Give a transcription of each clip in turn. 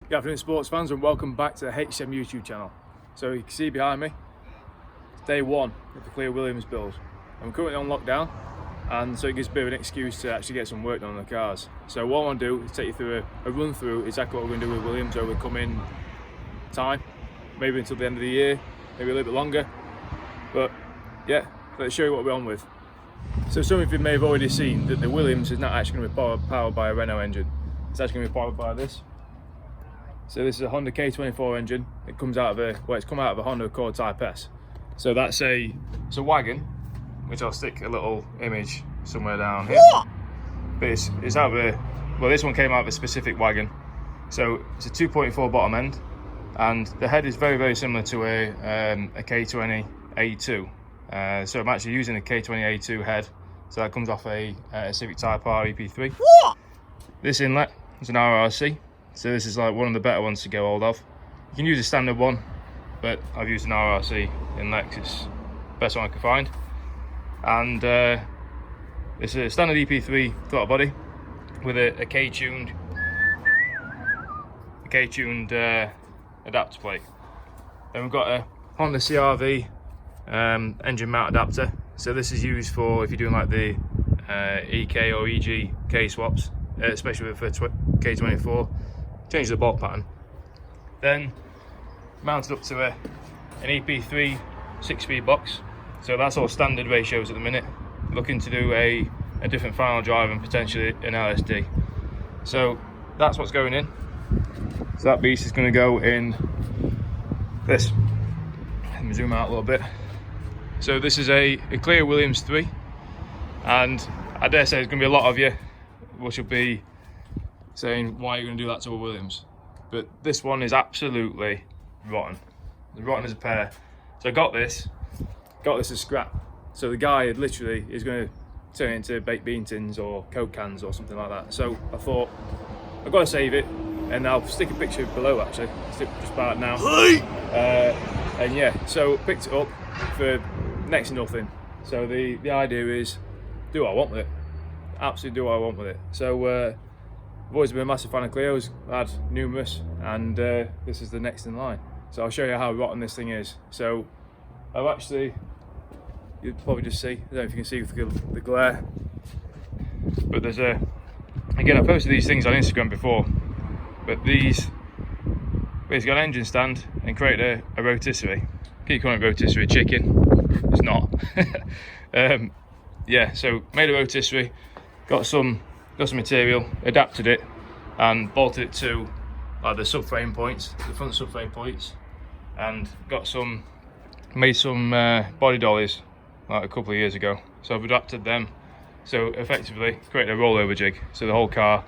Good afternoon, sports fans, and welcome back to the HM YouTube channel. So you can see behind me, it's day one of the Clio Williams build. I'm currently on lockdown, and so it gives a bit of an excuse to actually get some work done on the cars. So what I want to do is take you through a run through exactly what we're going to do with Williams over the coming time, maybe until the end of the year, maybe a little bit longer. But yeah, let's show you what we're on with. So some of you may have already seen that the Williams is not actually going to be powered by a Renault engine. It's actually going to be powered by this. So this is a Honda K24 engine. It comes out of it's come out of a Honda Accord Type S. So it's a wagon, which I'll stick a little image somewhere down here. But it's out of well, this one came out of a specific wagon. So it's a 2.4 bottom end, and the head is very, very similar to a K20 A2. So I'm actually using a K20 A2 head. So that comes off a Civic Type R Ep3. This inlet is an RRC. So this is like one of the better ones to get hold of. You can use a standard one, but I've used an RRC inlet because it's the best one I could find. And it's a standard EP3 throttle body with a K-tuned adapter plate. Then we've got a Honda CR-V engine mount adapter. So this is used for if you're doing like the EK or EG K swaps, especially for K24. Change the bolt pattern. Then mounted up to an EP3 6-speed box. So that's all standard ratios at the minute. Looking to do a different final drive and potentially an LSD. So that's what's going in. So that beast is going to go in this. Let me zoom out a little bit. So this is a Clio Williams 3, and I dare say there's going to be a lot of you which will be saying, why are you going to do that to a Williams? But this one is absolutely rotten. As rotten as a pear. So I got this as scrap. So the guy literally is going to turn it into baked bean tins or Coke cans or something like that. So I thought, I've got to save it, and I'll stick a picture below actually, stick just about now. And yeah, so picked it up for next to nothing. So the idea is, do what I want with it. Absolutely do what I want with it. So I've always been a massive fan of Clios, I've had numerous, and this is the next in line. So I'll show you how rotten this thing is. So I've actually, you'll probably just see, I don't know if you can see with the glare, but there's again, I posted these things on Instagram before, but these basically got an engine stand and created a rotisserie. Keep calling it rotisserie chicken, it's not. Yeah, so made a rotisserie, got some material, adapted it, and bolted it to the subframe points, the front subframe points, and made some body dollies like a couple of years ago. So I've adapted them, so effectively created a rollover jig, so the whole car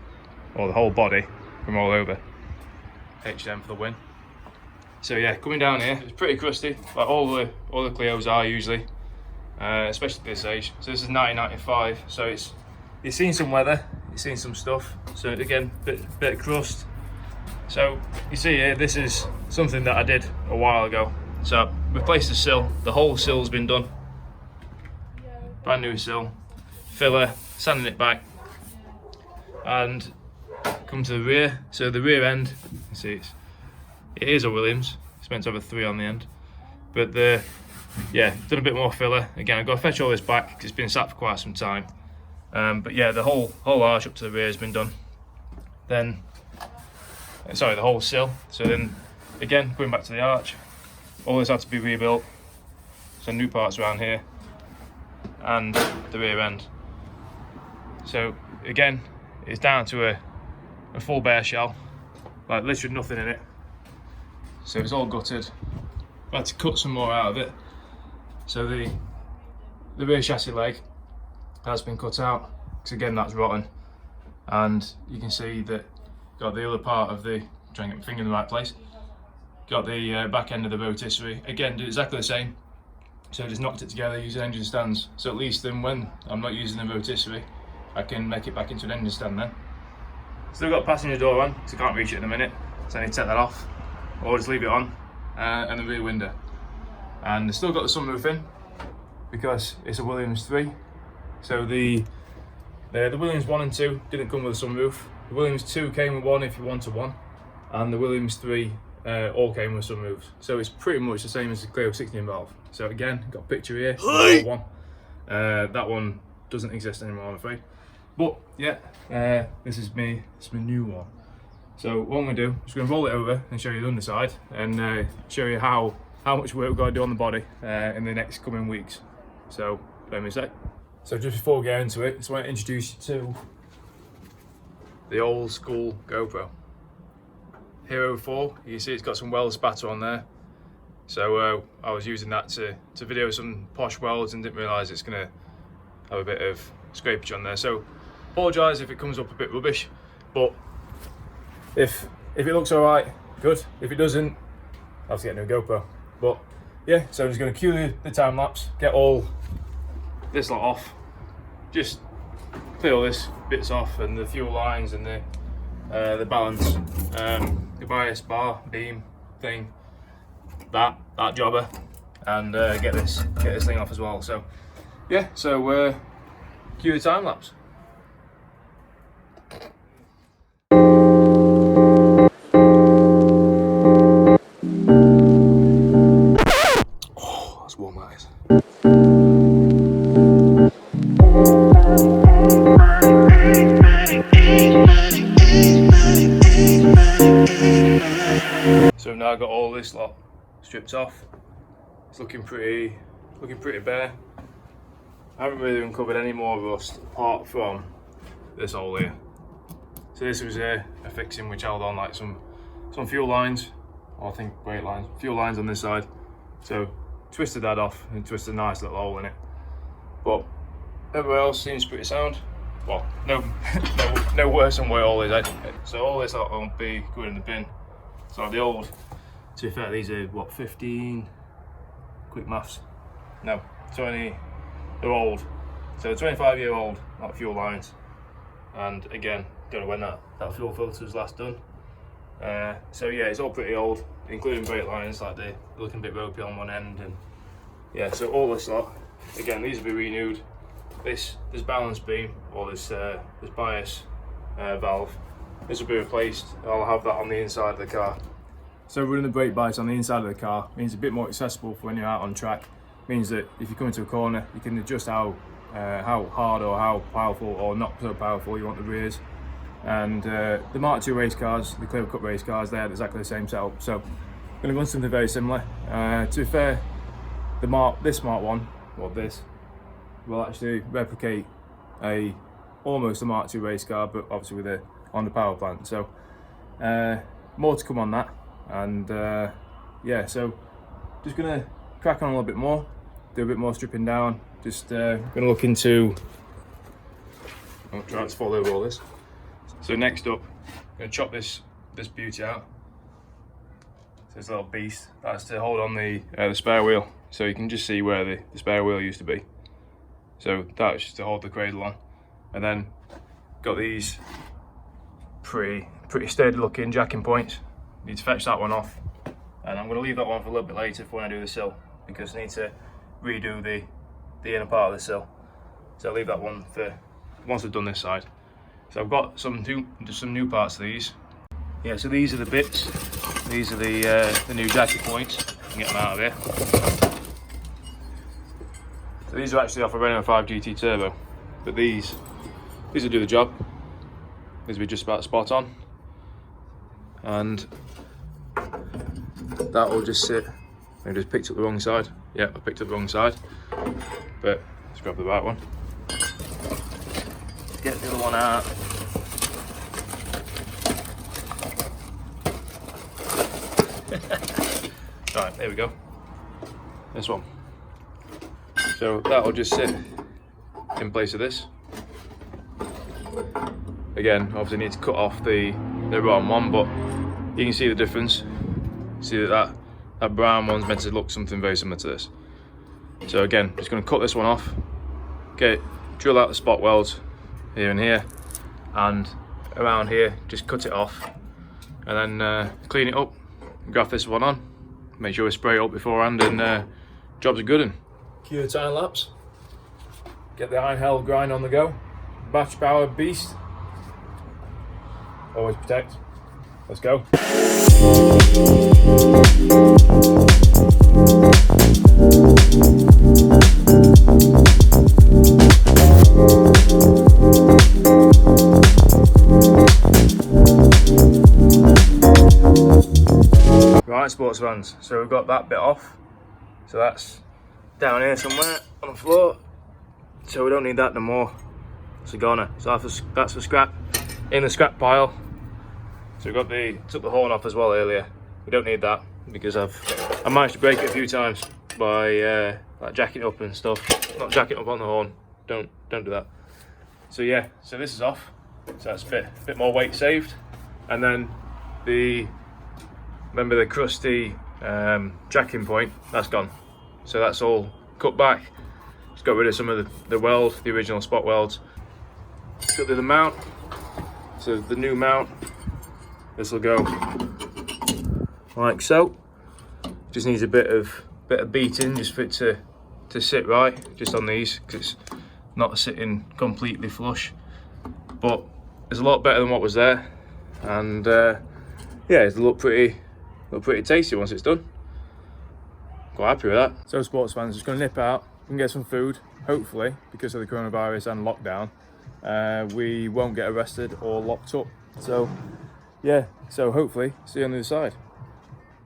or the whole body can roll over. HM for the win. So yeah, coming down here, it's pretty crusty, like all the Clios are usually, especially this age. So this is 1995, so you've seen some weather, you've seen some stuff. So again, bit of crust. So you see here, this is something that I did a while ago. So I replaced the sill, the whole sill's been done. Brand new sill, filler, sanding it back, and come to the rear. So the rear end, you see it is a Williams. It's meant to have a 3 on the end, but yeah, done a bit more filler. Again, I've got to fetch all this back because it's been sat for quite some time. But yeah, the whole arch up to the rear has been done. Then, sorry, the whole sill. So then, again, going back to the arch, all this had to be rebuilt. So new parts around here, and the rear end. So again, it's down to a full bare shell, like literally nothing in it. So it's all gutted. I had to cut some more out of it. So the rear chassis leg has been cut out, because again that's rotten, and you can see that got the other part of the, trying to get my finger in the right place, got the back end of the rotisserie, again did exactly the same. So just knocked it together using engine stands, so at least then when I'm not using the rotisserie I can make it back into an engine stand then. Still got passenger door on, so I can't reach it in a minute, so I need to take that off or just leave it on, and the rear window. And I've still got the sunroof in because it's a Williams 3. So the Williams 1 and 2 didn't come with a sunroof. The Williams 2 came with one if you wanted one. and the Williams 3 all came with sunroofs. So it's pretty much the same as the Clio 16 valve. So again, got a picture here, the old one. That one doesn't exist anymore, I'm afraid. But yeah, this is my new one. So what I'm gonna do, I'm just gonna roll it over and show you the underside, and show you how much work we've got to do on the body in the next coming weeks. So let me a sec. So just before we get into it, I just want to introduce you to the old school GoPro. Hero 4, you can see it's got some weld spatter on there. So I was using that to video some posh welds and didn't realise it's gonna have a bit of scrapage on there. So apologise if it comes up a bit rubbish, but if it looks alright, good. If it doesn't, I'll have to get a new GoPro. But yeah, so I'm just going to cue the time lapse, get all this lot off, just clear all this bits off, and the fuel lines and the balance, the bias bar beam thing, that jobber, and get this thing off as well. So yeah, so cue the time lapse. Warm that is. So I've now got all this lot stripped off. It's looking pretty bare. I haven't really uncovered any more rust apart from this hole here. So this was a fixing which held on like some fuel lines, or I think brake lines, fuel lines on this side. So twisted that off and twisted a nice little hole in it. But everywhere else seems pretty sound. Well, no worse than where all is. So all this lot won't be going in the bin. So the old, to be fair, these are what, 15, quick maths, no, 20, they're old. So 25-year-old, not fuel lines. And again, don't know when that fuel filter was last done. So yeah, it's all pretty old, including brake lines, like they're looking a bit ropey on one end, and yeah, so all this lot, again, these will be renewed. This balance beam, or this bias valve, this will be replaced. I'll have that on the inside of the car. So running the brake bias on the inside of the car means a bit more accessible for when you're out on track. Means that if you come into a corner, you can adjust how hard or how powerful or not so powerful you want the rears. And the Mark II race cars, the Clio Cup race cars, they had exactly the same setup. So I'm going to go on something very similar. To be fair, this Mark 1, well this, will actually replicate almost a Mark II race car, but obviously with on the power plant. So more to come on that. And yeah, so just going to crack on a little bit more, do a bit more stripping down. Just going to look into, I'll try to follow over all this. So next up, I'm going to chop this beauty out. So it's a little beast. That's to hold on the spare wheel. So you can just see where the spare wheel used to be. So that's just to hold the cradle on. And then got these pretty sturdy looking jacking points. Need to fetch that one off. And I'm going to leave that one for a little bit later for when I do the sill, because I need to redo the inner part of the sill. So I'll leave that one for once I've done this side. So I've got some new parts of these. Yeah, so these are the bits. These are the new jacket points. You can get them out of here. So these are actually off a Renault 5 GT Turbo, but these will do the job. These will be just about spot on, and that will just sit. I just picked up the wrong side. Yeah, I picked up the wrong side, but let's grab the right one. Get the other one out. Right, there we go. This one. So that will just sit in place of this. Again, obviously need to cut off the wrong one, but you can see the difference. See that brown one's meant to look something very similar to this. So again, just going to cut this one off, drill out the spot welds here and here, and around here, just cut it off, and then clean it up, graft this one on, make sure we spray it up beforehand, and jobs are good. And cue the time lapse, get the iron hell grind on the go, batch powered beast, always protect. let's go. Right, sports fans, so we've got that bit off, so that's down here somewhere on the floor, so we don't need that no more. It's a goner, so that's for scrap, in the scrap pile. So we took the horn off as well earlier. We don't need that because I managed to break it a few times by like jacking it up and stuff. Not jacking it up on the horn, don't do that. So yeah, so this is off, so that's a bit more weight saved. And then remember the crusty jacking point, that's gone. So that's all cut back. Just got rid of some of the original spot welds. Got the mount, so the new mount, this will go like so. Just needs a bit of beating just for it to sit right, just on these, because it's not sitting completely flush. But it's a lot better than what was there, and yeah, it'll look pretty tasty once it's done. Quite happy with that. So sports fans, just gonna nip out and get some food. Hopefully, because of the coronavirus and lockdown, we won't get arrested or locked up. So yeah, so hopefully see you on the other side.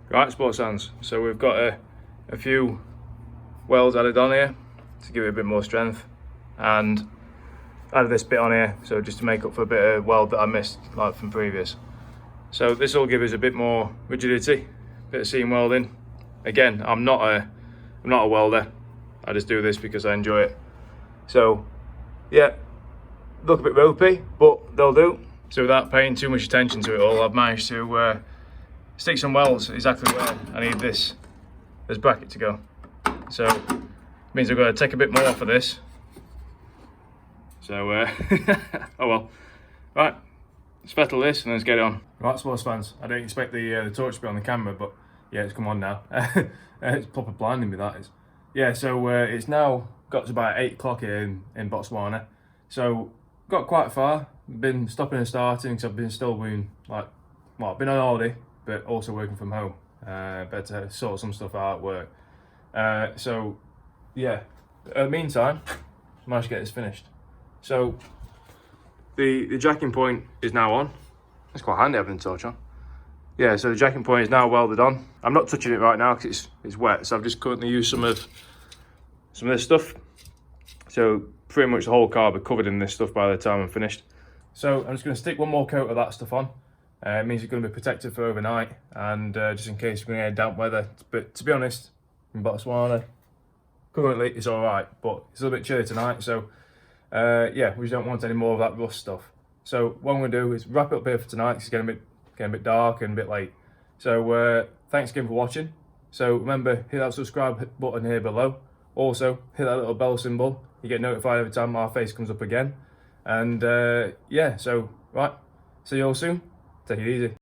Right, sports fans, so we've got a few welds added on here to give it a bit more strength, and added this bit on here, so just to make up for a bit of weld that I missed like from previous. So this will give us a bit more rigidity, bit of seam welding. Again, I'm not a welder. I just do this because I enjoy it. So yeah, look a bit ropey, but they'll do. So without paying too much attention to it all, I've managed to stick some welds exactly where I need this bracket to go. So it means I've got to take a bit more off of this. So oh well. Right, let's fettle this and let's get it on. Right, sports fans, I didn't expect the torch to be on the camera, but yeah, it's come on now. It's proper blinding me, that is. Yeah, so it's now got to about 8 o'clock here in Botswana. So got quite far, been stopping and starting, because I've been like, well, I've been on holiday, but also working from home. But to sort some stuff out at work. So yeah, in the meantime, I managed to get this finished. So the jacking point is now on. It's quite handy having the torch on. Yeah, so the jacking point is now welded on. I'm not touching it right now because it's wet, so I've just currently used some of this stuff. So pretty much the whole car will be covered in this stuff by the time I'm finished. So I'm just going to stick one more coat of that stuff on. It means it's going to be protected for overnight, and just in case we're going to get damp weather. But to be honest, in Botswana, currently it's all right, but it's a little bit chilly tonight, so yeah, we just don't want any more of that rust stuff. So what I'm going to do is wrap it up here for tonight, 'cause it's getting a bit dark and a bit late. So thanks again for watching. So remember, hit that subscribe button here below. Also, hit that little bell symbol. You get notified every time our face comes up again. And yeah, so right, see you all soon. Take it easy.